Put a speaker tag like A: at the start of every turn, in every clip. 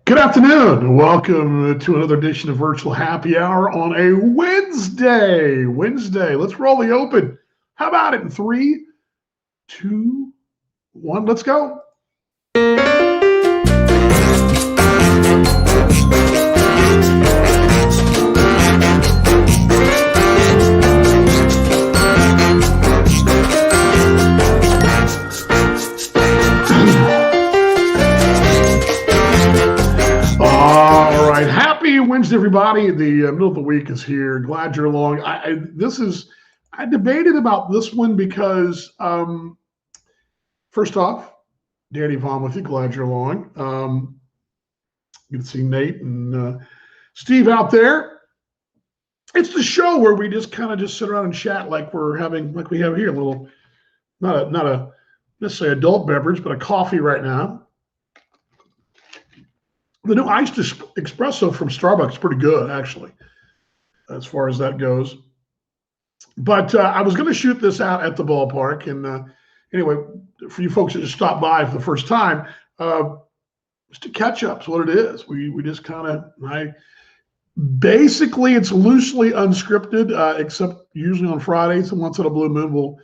A: Good afternoon. Welcome to another edition of Virtual Happy Hour on a Wednesday. Let's roll the open. How about it in 3, 2, 1? Let's go. All right. Happy Wednesday, everybody. The middle of the week is here. Glad you're along. I debated about this one because, first off, Danny Vaughn with you. Glad you're along. You can see Nate and Steve out there. It's the show where we just kind of just sit around and chat like we have here, a little, not a necessarily adult beverage, but a coffee right now. The new iced espresso from Starbucks is pretty good, actually, as far as that goes. But I was going to shoot this out at the ballpark. And anyway, for you folks that just stopped by for the first time, just a catch-up is what it is. We just kind of, basically it's loosely unscripted, except usually on Fridays and once in a blue moon we'll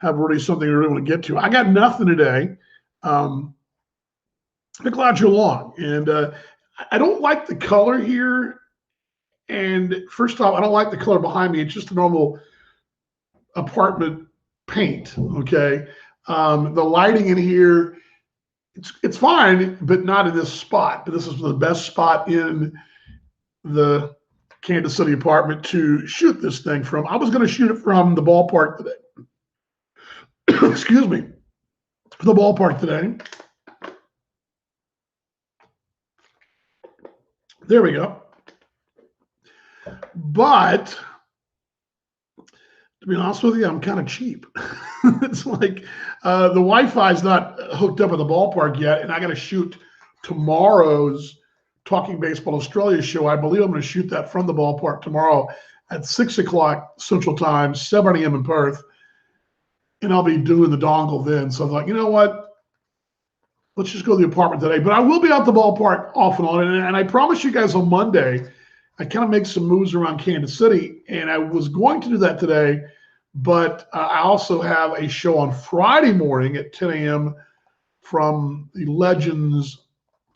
A: have really something we really want to get to. I got nothing today. I'm glad you're along. And I don't like the color here. And first off, I don't like the color behind me. It's just a normal apartment paint, okay? The lighting in here, it's fine, but not in this spot. But this is the best spot in the Kansas City apartment to shoot this thing from. I was going to shoot it from the ballpark today. Excuse me. The ballpark today. There we go. But to be honest with you, I'm kind of cheap. It's like the Wi-Fi is not hooked up at the ballpark yet, and I got to shoot tomorrow's Talking Baseball Australia show. I believe I'm going to shoot that from the ballpark tomorrow at 6 o'clock Central Time, 7 a.m. in Perth, and I'll be doing the dongle then. So I'm like, you know what? Let's just go to the apartment today. But I will be out the ballpark off and on. And I promise you guys on Monday, I kind of make some moves around Kansas City. And I was going to do that today, but I also have a show on Friday morning at 10 a.m. from the Legends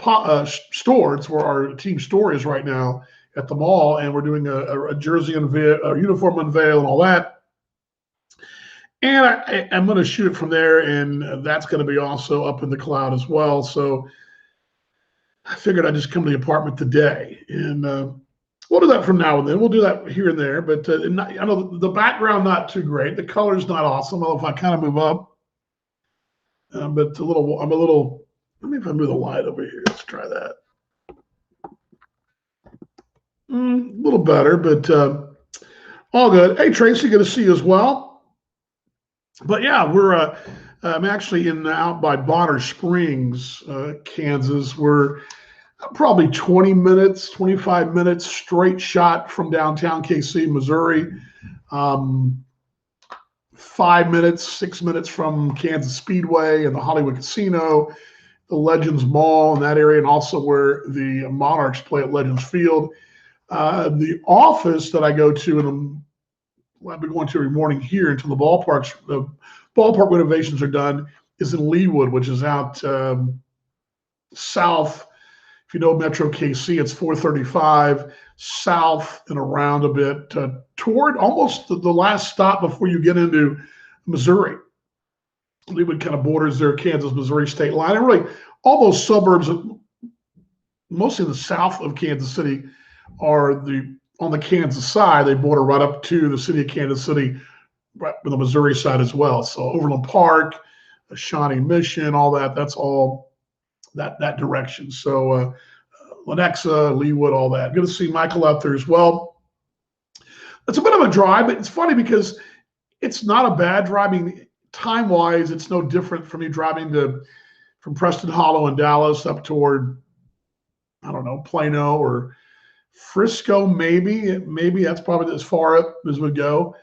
A: store. It's where our team store is right now at the mall. And we're doing a jersey unveil, a uniform unveil and all that. And I'm going to shoot it from there, and that's going to be also up in the cloud as well. So I figured I'd just come to the apartment today, and we'll do that from now and then. We'll do that here and there, but I know the background not too great. The color's not awesome. Although if I kind of move up, but I'm a little. Let me if I move the light over here. Let's try that. A little better, but all good. Hey Tracy, good to see you as well. But yeah, we're I'm actually out by Bonner Springs, Kansas. We're probably 20 minutes, 25 minutes straight shot from downtown KC, Missouri. 5 minutes, 6 minutes from Kansas Speedway and the Hollywood Casino, the Legends Mall in that area, and also where the Monarchs play at Legends Field. The office that I go to in I've been going to every morning here until the ballpark renovations are done, is in Leawood, which is out south. If you know Metro KC, it's 435 south and around a bit toward almost the last stop before you get into Missouri. Leawood kind of borders their Kansas-Missouri state line. And really, all those suburbs, mostly in the south of Kansas City, are on the Kansas side. They border right up to the city of Kansas City, right on the Missouri side as well. So Overland Park, Shawnee Mission, all that, that's all that direction. So Lenexa, Leawood, all that. Good to see Michael out there as well. It's a bit of a drive, but it's funny because it's not a bad drive. I mean, time-wise, it's no different from me driving from Preston Hollow in Dallas up toward, I don't know, Plano or Frisco, maybe that's probably as far up as we go.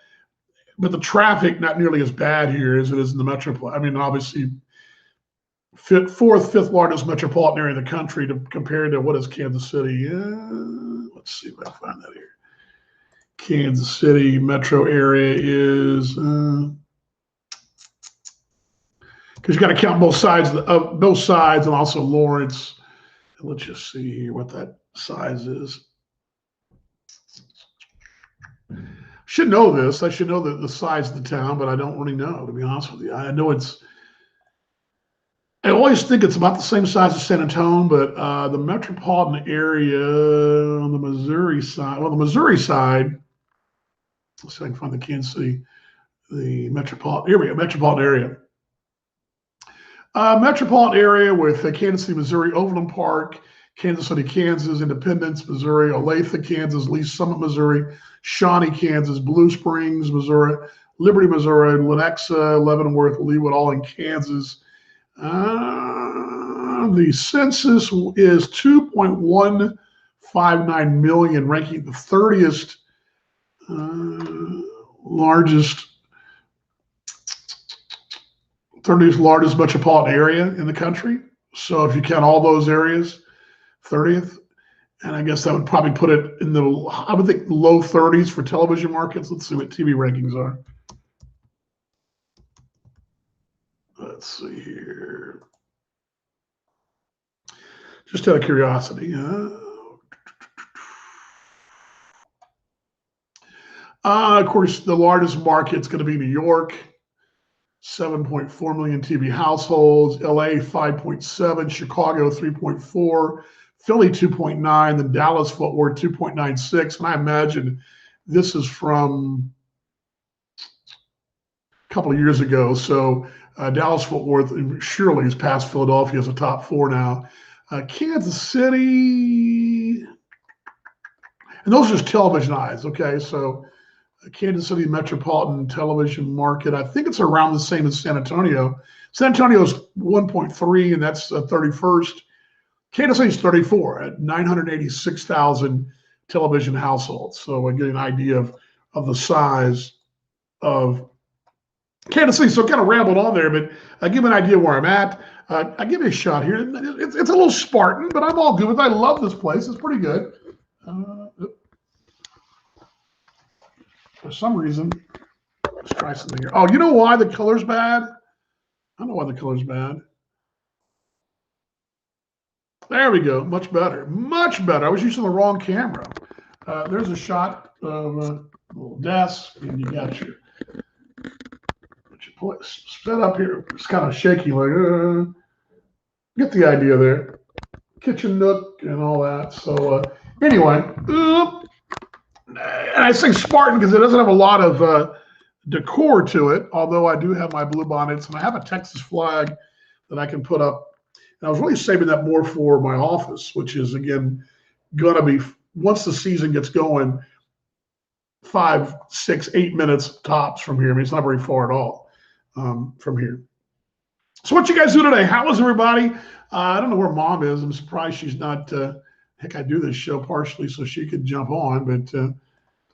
A: But the traffic not nearly as bad here as it is in the metroplex. I mean, obviously fourth, fifth largest metropolitan area in the country to compared to what is Kansas City? Let's see if I can find that here. Kansas City metro area is because you got to count both sides and also Lawrence. Let's just see here what that size is. Should know this. I should know the size of the town, but I don't really know, to be honest with you. I know I always think it's about the same size as San Antonio, but the metropolitan area on the Missouri side, the Missouri side, let's see if I can find the Kansas City, the metropolitan area. Metropolitan area with Kansas City, Missouri, Overland Park, Kansas City, Kansas, Independence, Missouri, Olathe, Kansas, Lee Summit, Missouri, Shawnee, Kansas, Blue Springs, Missouri, Liberty, Missouri, Lenexa, Leavenworth, Leawood, all in Kansas. The census is 2.159 million, ranking the 30th largest metropolitan area in the country. So if you count all those areas, 30th, and I guess that would probably put it in the, I would think, low 30s for television markets. Let's see what TV rankings are. Let's see here. Just out of curiosity. Of course, the largest market's going to be New York, 7.4 million TV households, LA 5.7, Chicago 3.4, Philly 2.9, then Dallas Fort Worth 2.96. And I imagine this is from a couple of years ago. So Dallas Fort Worth surely is past Philadelphia as a top four now. Kansas City, and those are just television eyes. Okay, so Kansas City metropolitan television market, I think it's around the same as San Antonio. San Antonio is 1.3, and that's 31st. Kansas City is 34 at 986,000 television households. So I get an idea of the size of Kansas City. So kind of rambled on there, but I give an idea where I'm at. I give it a shot here. It's a little Spartan, but I'm all good with it. I love this place. It's pretty good. For some reason, let's try something here. Oh, you know why the color's bad? I don't know why the color's bad. There we go. Much better. Much better. I was using the wrong camera. There's a shot of a little desk, and you got your place set up here. It's kind of shaky, like, get the idea there. Kitchen nook and all that. So anyway, and I say Spartan because it doesn't have a lot of decor to it, although I do have my blue bonnets, and I have a Texas flag that I can put up. And I was really saving that more for my office, which is, again, going to be, once the season gets going, 5, 6, 8 minutes tops from here. I mean, it's not very far at all from here. So what you guys do today? How is everybody? I don't know where Mom is. I'm surprised she's not, heck, I do this show partially so she could jump on, but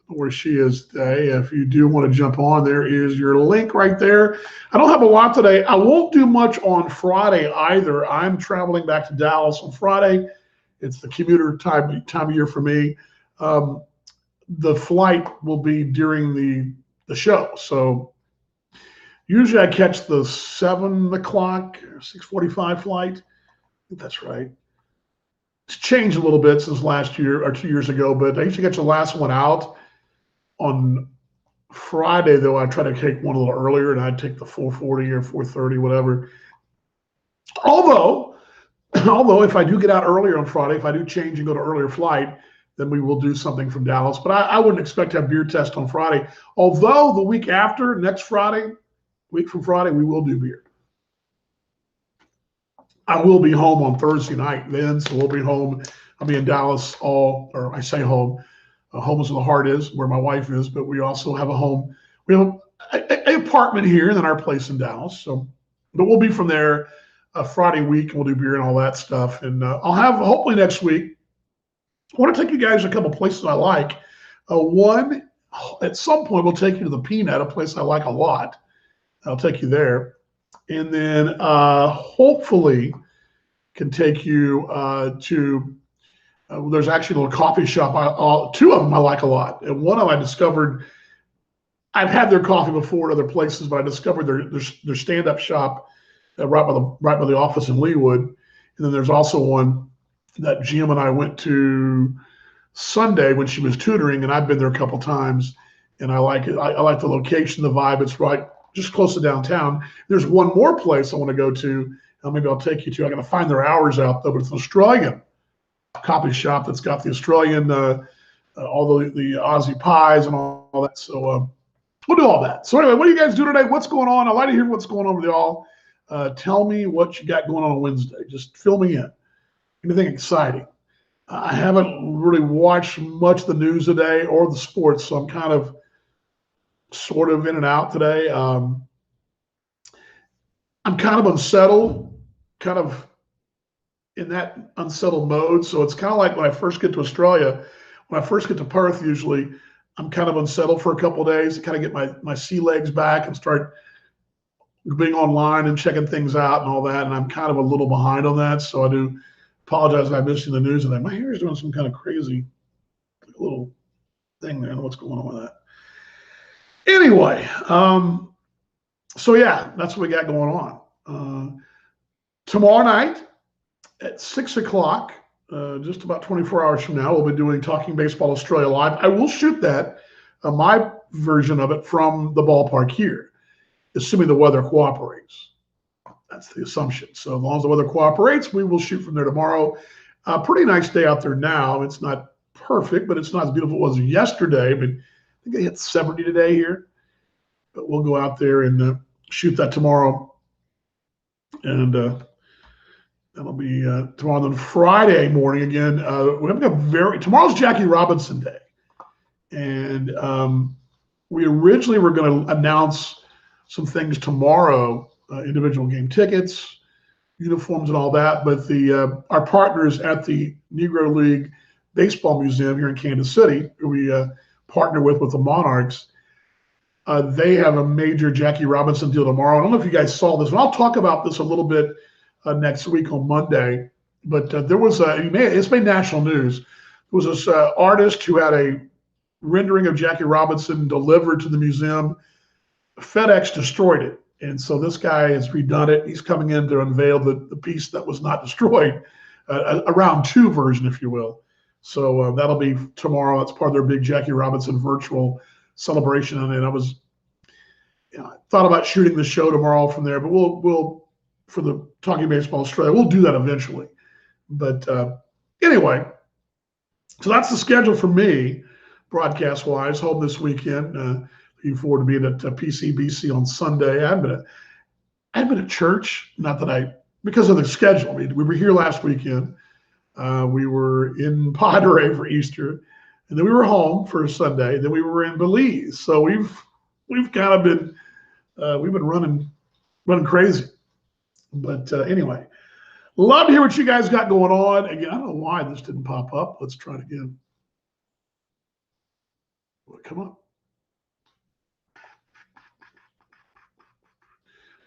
A: where she is today. If you do want to jump on, there is your link right there. I don't have a lot today. I won't do much on Friday either. I'm traveling back to Dallas on Friday. It's the commuter time of year for me. The flight will be during the show. So usually I catch the 7 o'clock, 6:45 flight. I think that's right. It's changed a little bit since last year or 2 years ago, but I usually catch the last one out on Friday. Though I try to take one a little earlier, and I'd take the 4:40 or 4:30, whatever. Although if I do get out earlier on Friday, if I do change and go to earlier flight, then we will do something from Dallas. But I wouldn't expect to have beer test on Friday. Although the week after, next Friday, week from Friday, we will do beer. I will be home on Thursday night then, so we'll be home. I'll be in Dallas or I say home. Home is where the heart is, where my wife is, but we also have a home. We have an apartment here and then our place in Dallas. So, but we'll be from there Friday week, and we'll do beer and all that stuff. And I'll have, hopefully next week, I want to take you guys to a couple places I like. One, at some point, we'll take you to the Peanut, a place I like a lot. I'll take you there. and then hopefully can take you to. There's actually a little coffee shop. Two of them I like a lot, and one of them I discovered. I've had their coffee before at other places, but I discovered their stand-up shop right by the office in Leawood, and then there's also one that Jim and I went to Sunday when she was tutoring, and I've been there a couple times, and I like it. I like the location, the vibe. It's right just close to downtown. There's one more place I want to go to. Maybe I'll take you to. I got to find their hours out though, but it's an Australian coffee shop that's got the Australian, all the Aussie pies and all that. So we'll do all that. So anyway, what do you guys do today? What's going on? I'd like to hear what's going on with y'all. Tell me what you got going on Wednesday. Just fill me in. Anything exciting? I haven't really watched much of the news today or the sports, so I'm kind of sort of in and out today. I'm kind of unsettled, kind of in that unsettled mode. So it's kind of like when I first get to Australia, when I first get to Perth, usually I'm kind of unsettled for a couple of days to kind of get my sea legs back and start being online and checking things out and all that. And I'm kind of a little behind on that. So I do apologize if I missed you in the news today. My hair is doing some kind of crazy little thing there. I don't know what's going on with that. Anyway, so yeah, that's what we got going on. Tomorrow night at 6 o'clock, just about 24 hours from now, we'll be doing Talking Baseball Australia Live. I will shoot that, my version of it, from the ballpark here, assuming the weather cooperates. That's the assumption. So as long as the weather cooperates, we will shoot from there tomorrow. Pretty nice day out there now. It's not perfect, but it's not as beautiful as it was yesterday. But I think it hit 70 today here. But we'll go out there and shoot that tomorrow. And that'll be tomorrow. Then Friday morning again. We're having tomorrow's Jackie Robinson Day. And we originally were going to announce some things tomorrow, individual game tickets, uniforms, and all that. But our partners at the Negro League Baseball Museum here in Kansas City, who we partner with the Monarchs, they have a major Jackie Robinson deal tomorrow. I don't know if you guys saw this, and I'll talk about this a little bit next week on Monday. But there was it's made national news. There was this artist who had a rendering of Jackie Robinson delivered to the museum. FedEx destroyed it. And so this guy has redone it. He's coming in to unveil the piece that was not destroyed, a round two version, if you will. So that'll be tomorrow. That's part of their big Jackie Robinson virtual celebration. And I was, I thought about shooting the show tomorrow from there, but we'll for the Talking Baseball Australia, we'll do that eventually. But anyway, so that's the schedule for me, broadcast-wise, home this weekend. Looking forward to being at PCBC on Sunday. I've been at church, not that because of the schedule. I mean, we were here last weekend. We were in Padre for Easter, and then we were home for Sunday. Then we were in Belize. So we've kind of been we've been running crazy. But anyway, love to hear what you guys got going on. Again, I don't know why this didn't pop up. Let's try it again. Will it come up?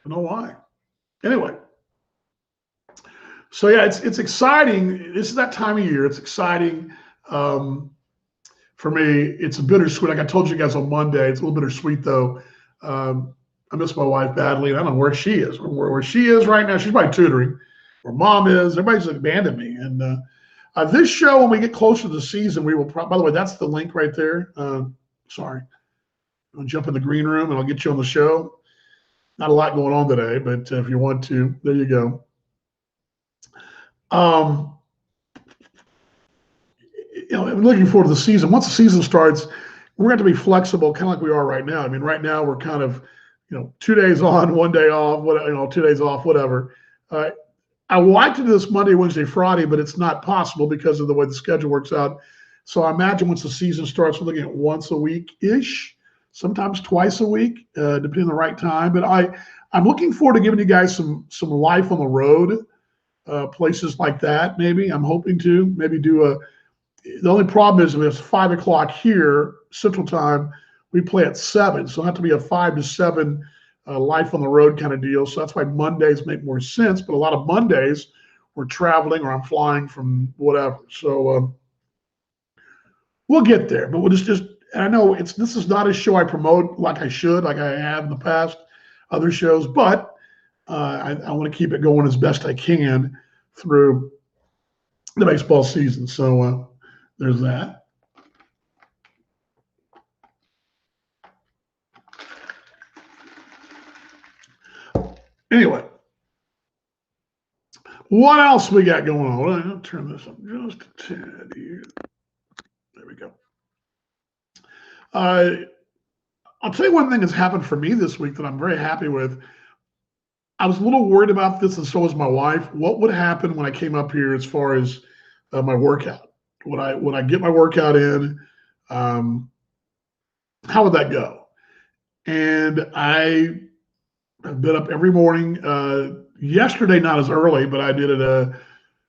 A: I don't know why. Anyway, so yeah, it's exciting. This is that time of year. It's exciting for me. It's a bittersweet. Like I told you guys on Monday, it's a little bittersweet though. I miss my wife badly, and I don't know where she is. Where she is right now, she's probably tutoring. Where Mom is, everybody's abandoned me. And this show, when we get closer to the season, we will. By the way, that's the link right there. Sorry, I'll jump in the green room and I'll get you on the show. Not a lot going on today, but if you want to, there you go. I'm looking forward to the season. Once the season starts, we're going to be flexible, kind of like we are right now. I mean, right now we're kind of, 2 days on, 1 day off, 2 days off, whatever. I would like to do this Monday, Wednesday, Friday, but it's not possible because of the way the schedule works out. So I imagine once the season starts, we're looking at once a week-ish, sometimes twice a week, depending on the right time. But I'm looking forward to giving you guys some life on the road, places like that. Maybe I'm hoping to maybe do the only problem is it's 5 o'clock here Central Time. We play at 7, so it'll have to be a 5 to 7 life on the road kind of deal. So that's why Mondays make more sense. But a lot of Mondays we're traveling or I'm flying from whatever. So we'll get there. But we'll just and I know this is not a show I promote like I should, like I have in the past, other shows, but I want to keep it going as best I can through the baseball season. So there's that. Anyway, what else we got going on? I'll turn this up just a tad here. There we go. I'll tell you one thing that's happened for me this week that I'm very happy with. I was a little worried about this, and so was my wife. What would happen when I came up here as far as my workout? Would I get my workout in? How would that go? And I have been up every morning. Yesterday, not as early, but I did it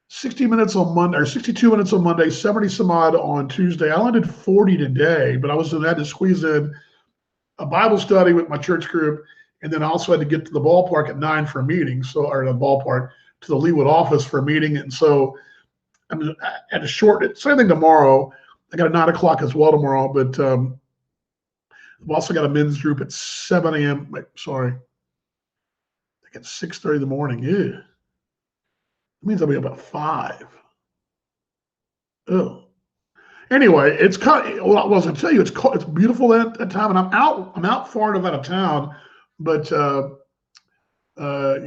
A: 60 minutes on Monday, or 62 minutes on Monday, 70 some odd on Tuesday. I only did 40 today, but I had to squeeze in a Bible study with my church group, and then I also had to get to the ballpark at 9 for a meeting. Or the ballpark to the Leawood office for a meeting, and so I had to shorten it. Same thing tomorrow. I got a 9 o'clock as well tomorrow, but I've also got a men's group at 7 a.m. Wait, sorry. At 6:30 in the morning. Ew. It means I'll be up at 5. Oh. Anyway, it's kind of, well, I was going to tell you, it's beautiful that time, and I'm out far enough out of town, but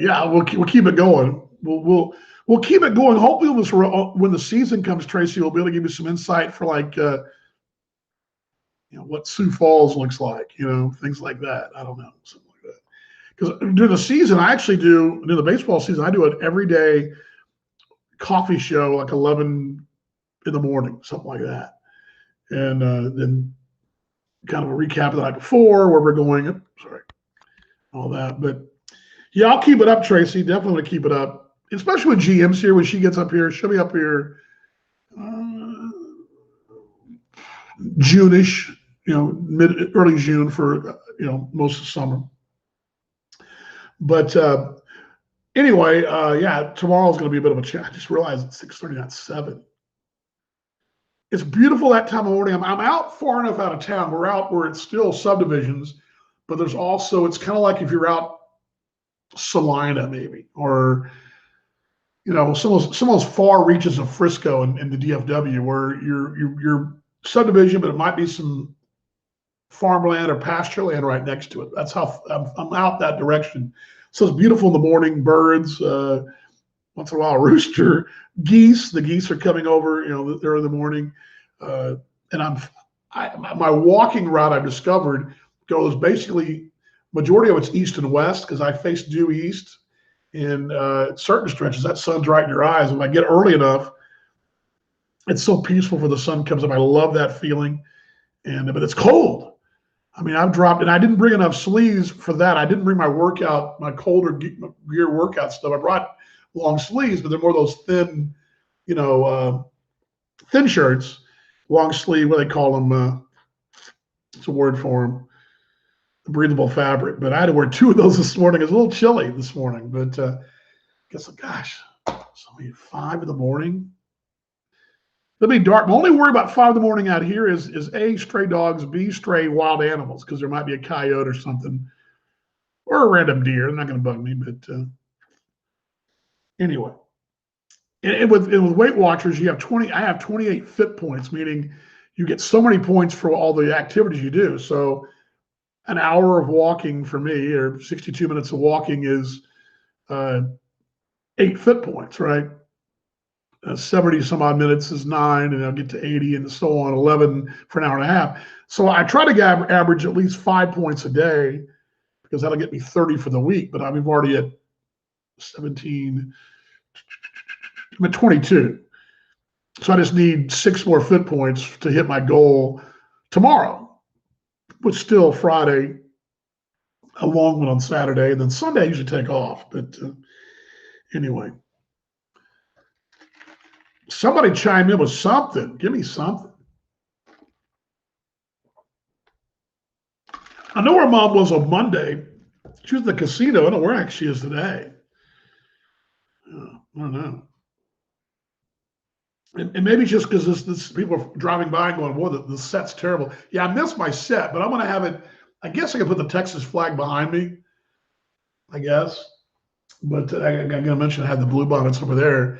A: yeah, we'll keep it going. We'll keep it going. Hopefully, when the season comes, Tracy will be able to give you some insight for what Sioux Falls looks like, things like that. I don't know, something like that. Because during the season, during the baseball season, I do an everyday coffee show, like 11 in the morning, something like that. And then kind of a recap of the night before, where we're going, all that. But yeah, I'll keep it up, Tracy. Definitely want to keep it up, especially when GM's here. When she gets up here, she'll be up here June-ish, early June for, most of the summer. But anyway, yeah, tomorrow's going to be a bit of a challenge. I just realized it's 6:30, not 7. It's beautiful that time of morning. I'm out far enough out of town. We're out where it's still subdivisions, but there's also, it's kind of like if you're out Salina maybe, or, some of those far reaches of Frisco and the DFW where you're subdivision, but it might be some farmland or pasture land right next to it. That's how I'm out that direction. So it's beautiful in the morning. Birds, once in a while, a rooster, geese. The geese are coming over, they're in the morning. And my walking route I've discovered goes basically, majority of it's east and west because I face due east. In certain stretches, that sun's right in your eyes. When I get early enough, it's so peaceful for the sun comes up. I love that feeling. But it's cold. I mean, I've dropped, and I didn't bring enough sleeves for that. I didn't bring my colder gear workout stuff. I brought long sleeves, but they're more those thin, thin shirts, long sleeve, what do they call them? It's a word for them, breathable fabric. But I had to wear 2 of those this morning. It was a little chilly this morning, but I guess, gosh, it's only 5 in the morning. It'll be dark. My only worry about 5 in the morning out here is A, stray dogs, B, stray wild animals, because there might be a coyote or something, or a random deer. They're not going to bug me, but anyway. And with Weight Watchers, I have 28 fit points, meaning you get so many points for all the activities you do. So an hour of walking for me, or 62 minutes of walking, is 8 fit points, right? 70 some odd minutes is 9, and I'll get to 80 and so on, 11 for an hour and a half. So I try to average at least 5 points a day because that'll get me 30 for the week. But I'm already at 17, I'm at 22. So I just need 6 more fit points to hit my goal tomorrow, but still Friday, a long one on Saturday, and then Sunday I usually take off. But anyway. Somebody chime in with something. Give me something. I know where Mom was on Monday. She was at the casino. I don't know where actually she is today. I don't know. And maybe just because this people are driving by and going, "Whoa, the set's terrible." Yeah, I missed my set, but I'm going to have it. I guess I could put the Texas flag behind me. I guess, but I'm going to mention I had the blue bonnets over there.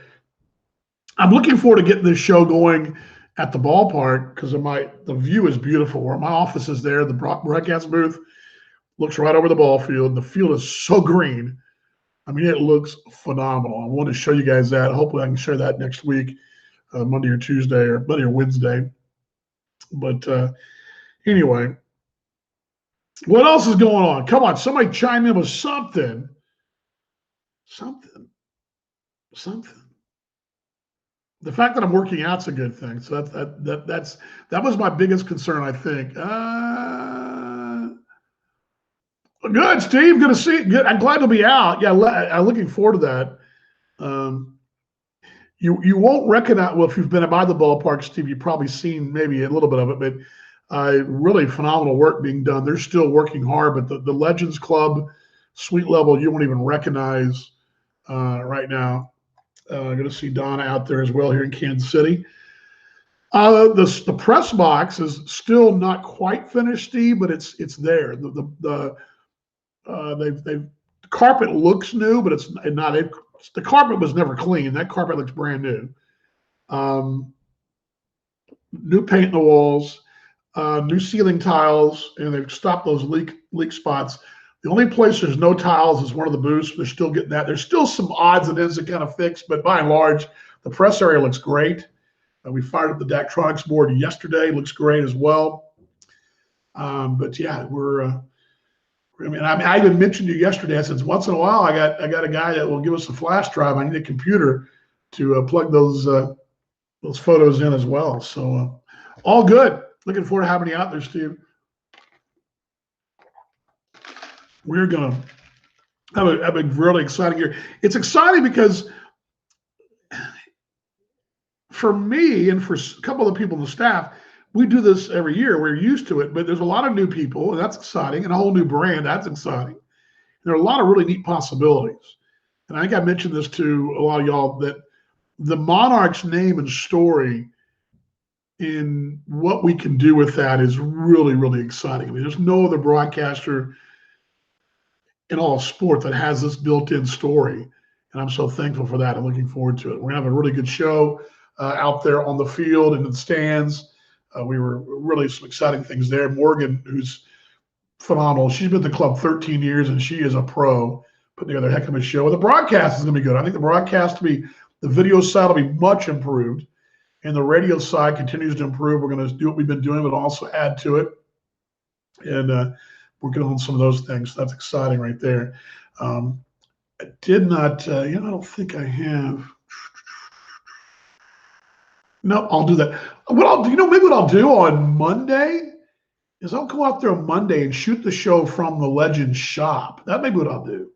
A: I'm looking forward to getting this show going at the ballpark because the view is beautiful. Where my office is there, the broadcast booth looks right over the ball field. The field is so green. I mean, it looks phenomenal. I want to show you guys that. Hopefully, I can share that next week, Monday or Tuesday or Monday or Wednesday. But anyway, what else is going on? Come on, somebody chime in with something. Something. The fact that I'm working out's a good thing. So that was my biggest concern, I think. Good, Steve. Good to see you. Good. I'm glad to be out. Yeah, I'm looking forward to that. You won't recognize, well, if you've been by the ballpark, Steve, you've probably seen maybe a little bit of it, but really phenomenal work being done. They're still working hard, but the Legends Club suite level, you won't even recognize right now. I'm going to see Donna out there as well here in Kansas City. The press box is still not quite finished, Steve, but it's there. The carpet looks new, but it's not. The carpet was never clean. That carpet looks brand new. New paint in the walls, new ceiling tiles, and they've stopped those leak spots. The only place there's no tiles is one of the booths. They're still getting that. There's still some odds and ends to kind of fix, but by and large, the press area looks great. We fired up the Daktronics board yesterday. Looks great as well. But yeah, I even mentioned to you yesterday. I said, once in a while, I got a guy that will give us a flash drive. I need a computer to plug those photos in as well. So all good. Looking forward to having you out there, Steve. We're gonna have a really exciting year. It's exciting because for me and for a couple of the people in the staff, we do this every year. We're used to it, but there's a lot of new people, and that's exciting, and a whole new brand. That's exciting. There are a lot of really neat possibilities. And I think I mentioned this to a lot of y'all that the Monarchs name and story in what we can do with that is really, really exciting. I mean, there's no other broadcaster in all of sport that has this built-in story. And I'm so thankful for that. I'm looking forward to it. We're going to have a really good show out there on the field and in the stands. We were really some exciting things there. Morgan, who's phenomenal. She's been at the club 13 years, and she is a pro, putting together a heck of a show. And the broadcast is going to be good. I think the broadcast the video side will be much improved, and the radio side continues to improve. We're going to do what we've been doing, but also add to it. And working on some of those things. So that's exciting right there. I did not, I don't think I have. No, I'll do that. Maybe what I'll do on Monday is I'll go out there on Monday and shoot the show from the Legends shop. That may be what I'll do.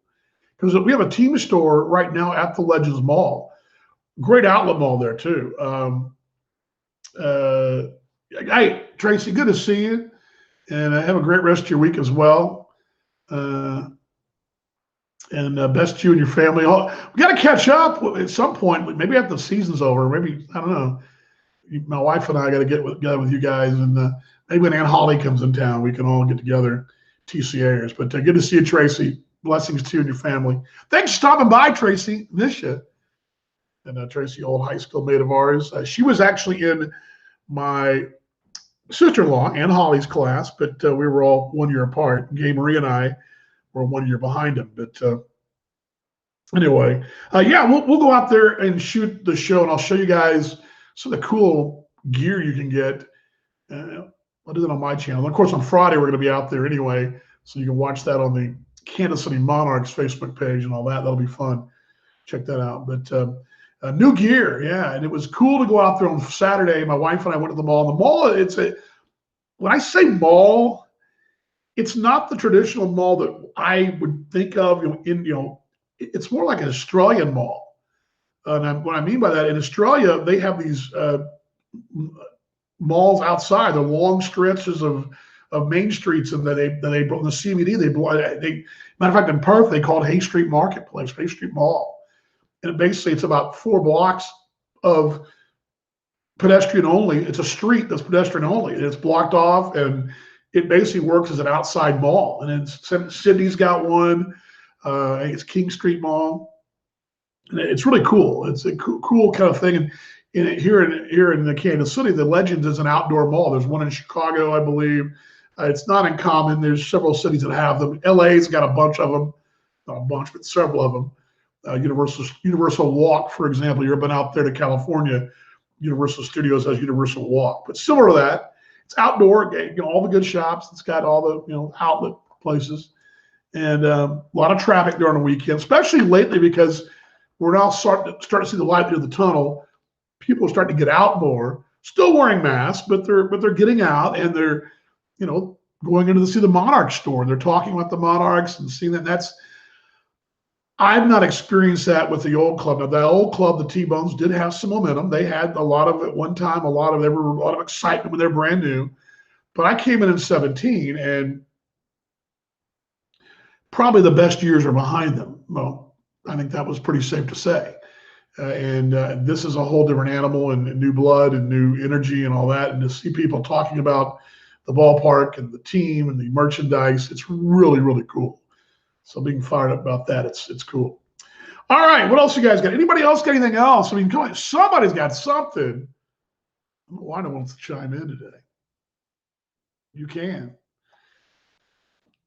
A: Because we have a team store right now at the Legends Mall. Great outlet mall there too. Hey, Tracy, good to see you. And have a great rest of your week as well. And best to you and your family. We got to catch up at some point. Maybe after the season's over. Maybe, I don't know. My wife and I got to get together with you guys. And maybe when Aunt Holly comes in town, we can all get together, TCAers. But good to see you, Tracy. Blessings to you and your family. Thanks for stopping by, Tracy. Miss you. And Tracy, old high school mate of ours. She was actually in my sister-in-law, Aunt Holly's class, but we were all 1 year apart. Gay Marie and I were 1 year behind him. But anyway, we'll go out there and shoot the show, and I'll show you guys some of the cool gear you can get. I'll do that on my channel. And of course, on Friday, we're going to be out there anyway, so you can watch that on the Kansas City Monarchs Facebook page and all that. That'll be fun. Check that out. But new gear, yeah. And it was cool to go out there on Saturday. My wife and I went to the mall. The mall, when I say mall, it's not the traditional mall that I would think of. It's more like an Australian mall. And what I mean by that, in Australia, they have these malls outside. They're long stretches of of main streets, and that they in the CBD they matter of fact in Perth they call it Hay Street Marketplace, Hay Street Mall, and basically it's about 4 blocks of pedestrian only. It's a street that's pedestrian only, and it's blocked off, and it basically works as an outside mall. And then Sydney's got one. I think it's King Street Mall. And it's really cool. It's a cool kind of thing. And here in the Kansas City, the Legends is an outdoor mall. There's one in Chicago, I believe. It's not uncommon. There's several cities that have them. LA's got a bunch of them, not a bunch, but several of them. Universal Walk, for example. You've been out there to California. Universal Studios has Universal Walk, but similar to that, it's outdoor. All the good shops. It's got all the outlet places, and a lot of traffic during the weekend, especially lately because we're now starting to see the light at the end of the tunnel. People are starting to get out more, still wearing masks, but they're getting out, and they're going in to see the Monarch store, and they're talking about the Monarchs and seeing that. I've not experienced that with the old club. Now, the old club, the T-Bones, did have some momentum. They had a lot of, at one time, a lot of excitement when they're brand new. But I came in 17, and probably the best years are behind them. Well, I think that was pretty safe to say. This is a whole different animal, and new blood and new energy and all that. And to see people talking about the ballpark and the team and the merchandise, it's really, really cool. So being fired up about that, it's cool. All right, what else you guys got? Anybody else got anything else? I mean, come on, somebody's got something. I don't know why no one wants to chime in today. You can.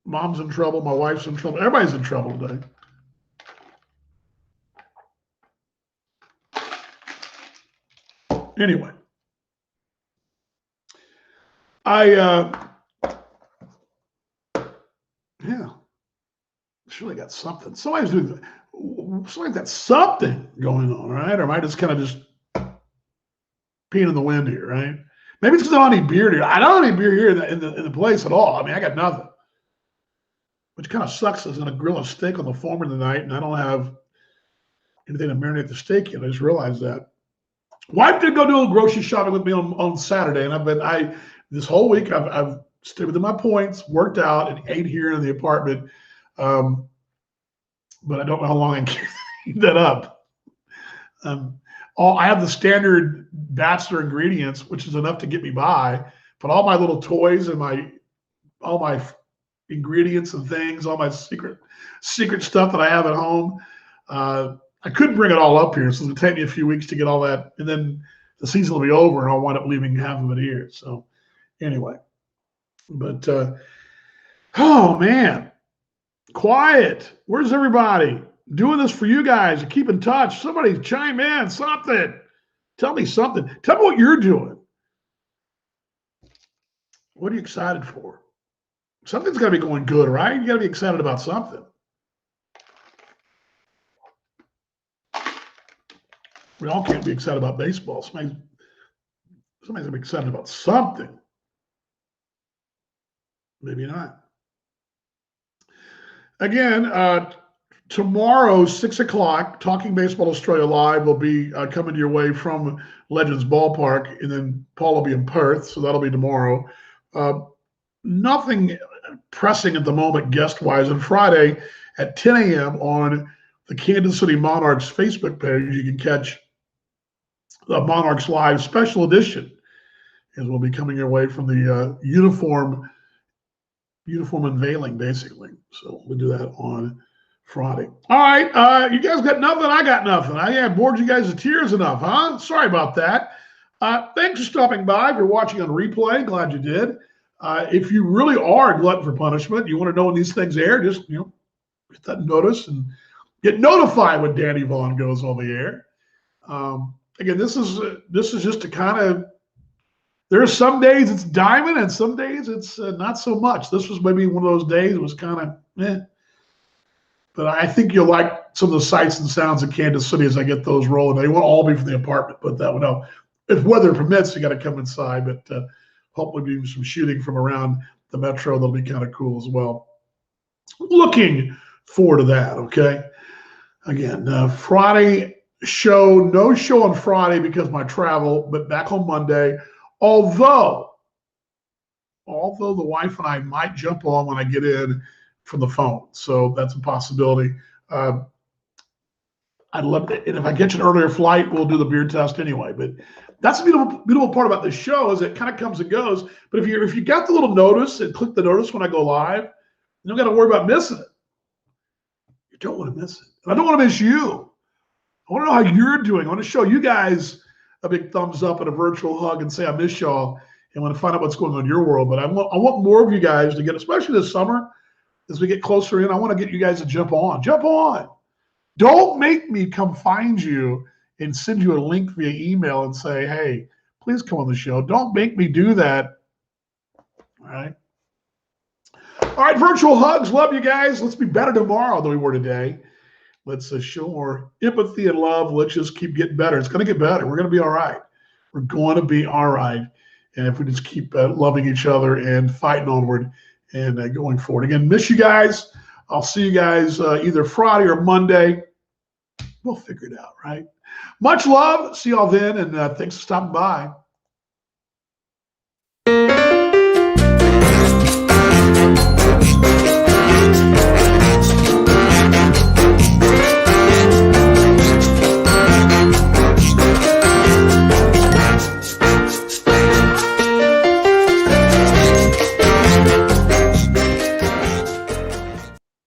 A: Mom's in trouble. My wife's in trouble. Everybody's in trouble today. Anyway, yeah. Surely got something. Somebody's got something going on, right? Or am I just kind of peeing in the wind here, right? Maybe it's because I don't have any beer here. I don't have any beer here in the place at all. I mean, I got nothing, which kind of sucks. I was going to grill a steak on the former tonight, and I don't have anything to marinate the steak in. I just realized that. Wife did go do a little grocery shopping with me on Saturday, and this whole week I've stayed within my points, worked out, and ate here in the apartment. But I don't know how long I can keep that up. I have the standard bachelor ingredients, which is enough to get me by. But all my little toys and all my ingredients and things, all my secret stuff that I have at home, I couldn't bring it all up here. So it's gonna take me a few weeks to get all that, and then the season will be over, and I'll wind up leaving half of it here. So anyway, but oh man. Quiet. Where's everybody? Doing this for you guys. Keep in touch. Somebody chime in. Something. Tell me something. Tell me what you're doing. What are you excited for? Something's got to be going good, right? You got to be excited about something. We all can't be excited about baseball. Somebody's got to be excited about something. Maybe not. Again, tomorrow, 6 o'clock, Talking Baseball Australia Live will be coming your way from Legends Ballpark, and then Paul will be in Perth, so that'll be tomorrow. Nothing pressing at the moment guest-wise. And Friday at 10 a.m. on the Kansas City Monarchs Facebook page, you can catch the Monarchs Live Special Edition, as we'll be coming your way from the uniform unveiling, basically. So we'll do that on Friday. All right, you guys got nothing. I got nothing. I bored you guys to tears enough, huh? Sorry about that. Thanks for stopping by. If you're watching on replay, glad you did. If you really are a glutton for punishment, you want to know when these things air, just hit that notice and get notified when Danny Vaughn goes on the air. Again, this is just to kind of. There are some days it's diamond, and some days it's not so much. This was maybe one of those days. It was kind of But I think you'll like some of the sights and sounds of Kansas City as I get those rolling. They won't all be from the apartment, but that would help. If weather permits, you got to come inside. But hopefully, do some shooting from around the metro. That'll be kind of cool as well. Looking forward to that. Okay. Again, Friday show, no show on Friday because of my travel, but back on Monday. Although although the wife and I might jump on when I get in from the phone. So that's a possibility. I'd love to, and if I catch an earlier flight, we'll do the beer test anyway. But that's the beautiful part about this show is it kind of comes and goes. But if you got the little notice and click the notice when I go live, you don't got to worry about missing it. You don't want to miss it. And I don't want to miss you. I want to know how you're doing. I want to show you guys a big thumbs up and a virtual hug and say I miss y'all and want to find out what's going on in your world. But I want more of you guys to get, especially this summer, as we get closer in, I want to get you guys to jump on. Jump on. Don't make me come find you and send you a link via email and say, hey, please come on the show. Don't make me do that. All right. All right, virtual hugs. Love you guys. Let's be better tomorrow than we were today. Let's show more empathy and love. Let's just keep getting better. It's going to get better. We're going to be all right. We're going to be all right. And if we just keep loving each other and fighting onward and going forward. Again, miss you guys. I'll see you guys either Friday or Monday. We'll figure it out, right? Much love. See y'all then. And thanks for stopping by.